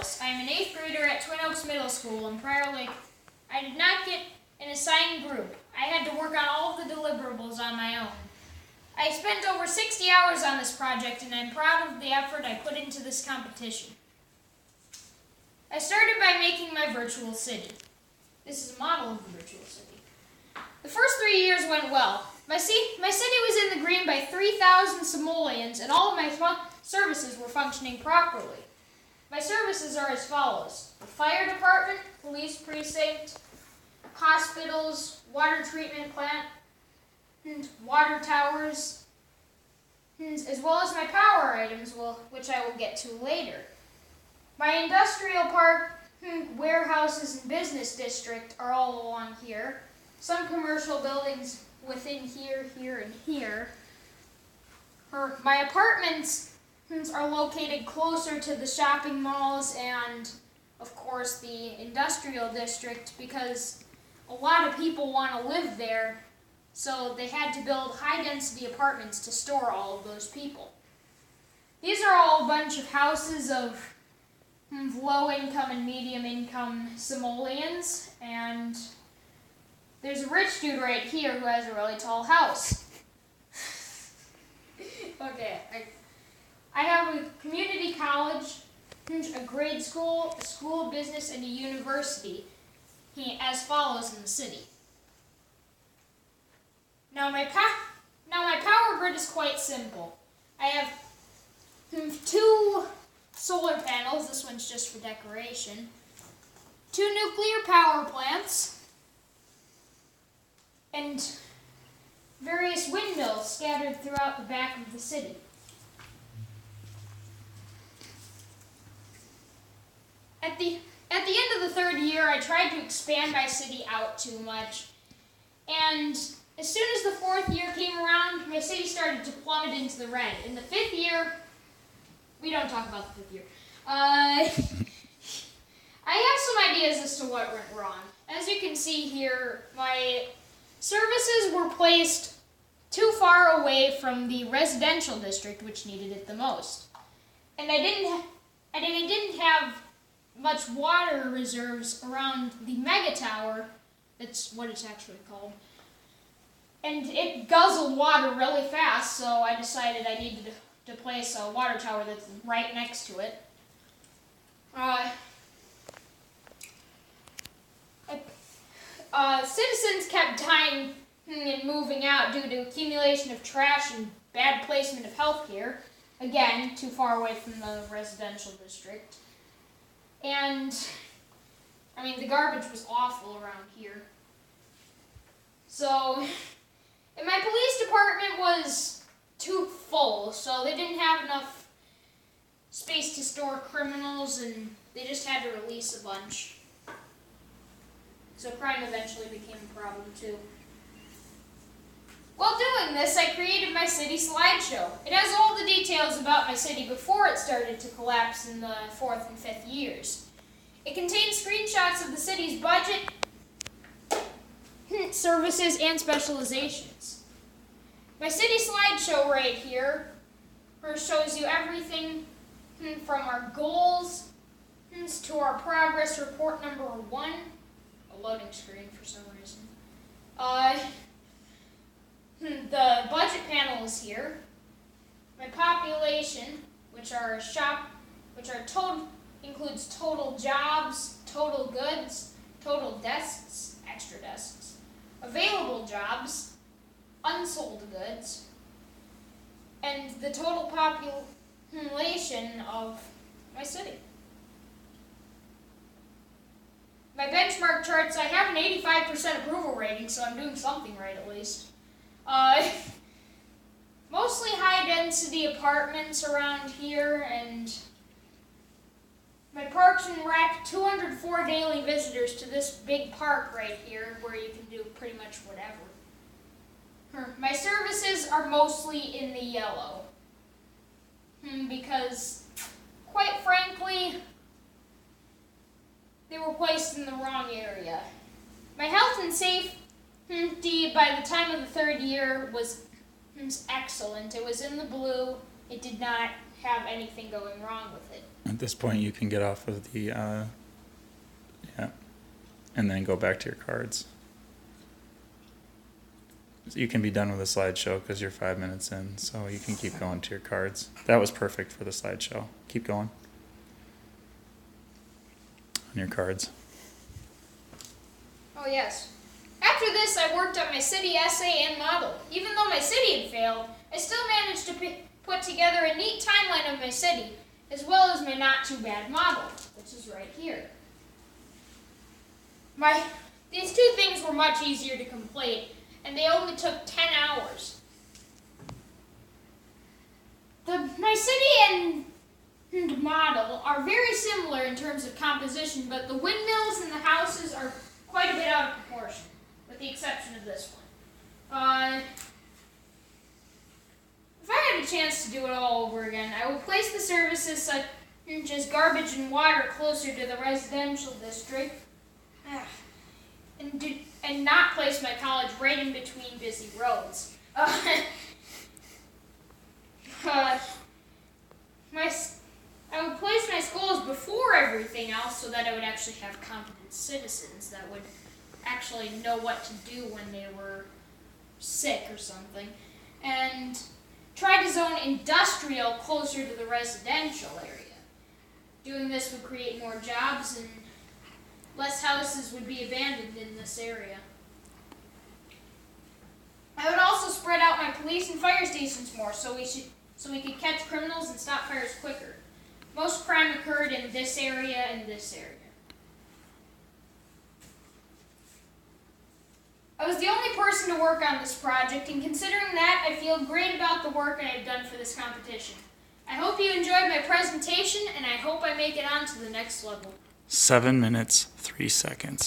Alice. I am an 8th grader at Twin Oaks Middle School in Prior Lake. I did not get an assigned group. I had to work on all of the deliverables on my own. I spent over 60 hours on this project, and I'm proud of the effort I put into this competition. I started by making my virtual city. This is a model of the virtual city. The first 3 years went well. My city was in the green by 3,000 simoleons, and all of my services were functioning properly. My services are as follows: the fire department, police precinct, hospitals, water treatment plant, and water towers, as well as my power items, which I will get to later. My industrial park, warehouses, and business district are all along here. Some commercial buildings within here, and here. My apartments are located closer to the shopping malls and, of course, the industrial district, because a lot of people want to live there, so they had to build high-density apartments to store all of those people. These are all a bunch of houses of low-income and medium-income simoleons, and there's a rich dude right here who has a really tall house. Okay, I have a community college, a grade school, a school of business, and a university, as follows in the city. Now my power grid is quite simple. I have 2 solar panels, this one's just for decoration, 2 nuclear power plants, and various windmills scattered throughout the back of the city. At the end of the 3rd year, I tried to expand my city out too much, and as soon as the 4th year came around, my city started to plummet into the red. In the 5th year, we don't talk about the 5th year. I have some ideas as to what went wrong. As you can see here, my services were placed too far away from the residential district, which needed it the most. And I didn't have much water reserves around the mega tower, that's what it's actually called. And it guzzled water really fast, so I decided I needed to place a water tower that's right next to it. Citizens kept dying and moving out due to accumulation of trash and bad placement of healthcare. Again, too far away from the residential district. And, the garbage was awful around here. So, and my police department was too full, so they didn't have enough space to store criminals, and they just had to release a bunch. So crime eventually became a problem too. While doing this, I created my city slideshow. It has all the details about my city before it started to collapse in the 4th and 5th years. It contains screenshots of the city's budget, services, and specializations. My city slideshow right here shows you everything from our goals to our progress report number 1, a loading screen for some reason. The budget panel is here. My population, which includes total jobs, total goods, total desks, extra desks, available jobs, unsold goods, and the total population of my city. My benchmark charts, I have an 85% approval rating, so I'm doing something right at least. Mostly high-density apartments around here, and my Parks and Rec, 204 daily visitors to this big park right here, where you can do pretty much whatever. My services are mostly in the yellow, because, quite frankly, they were placed in the wrong area. My health and safety by the time of the 3rd year was excellent. It was in the blue. It did not have anything going wrong with it. At this point, you can get off of the, and then go back to your cards. You can be done with the slideshow because you're 5 minutes in, so you can keep going to your cards. That was perfect for the slideshow. Keep going on your cards. Oh yes. After this, I worked on my city essay and model. Even though my city had failed, I still managed to put together a neat timeline of my city, as well as my not-too-bad model, which is right here. These two things were much easier to complete, and they only took 10 hours. My city and model are very similar in terms of composition, but the windmills and the houses are quite a bit out of proportion, with the exception of this one. If I had a chance to do it all over again, I would place the services such as garbage and water closer to the residential district, and not place my college right in between busy roads. I would place my schools before everything else so that I would actually have competent citizens that would actually know what to do when they were sick or something. And try to zone industrial closer to the residential area. Doing this would create more jobs and less houses would be abandoned in this area. I would also spread out my police and fire stations more so we could catch criminals and stop fires quicker. Most crime occurred in this area and this area. I was the only person to work on this project, and considering that, I feel great about the work I have done for this competition. I hope you enjoyed my presentation, and I hope I make it on to the next level. 7 minutes, 3 seconds.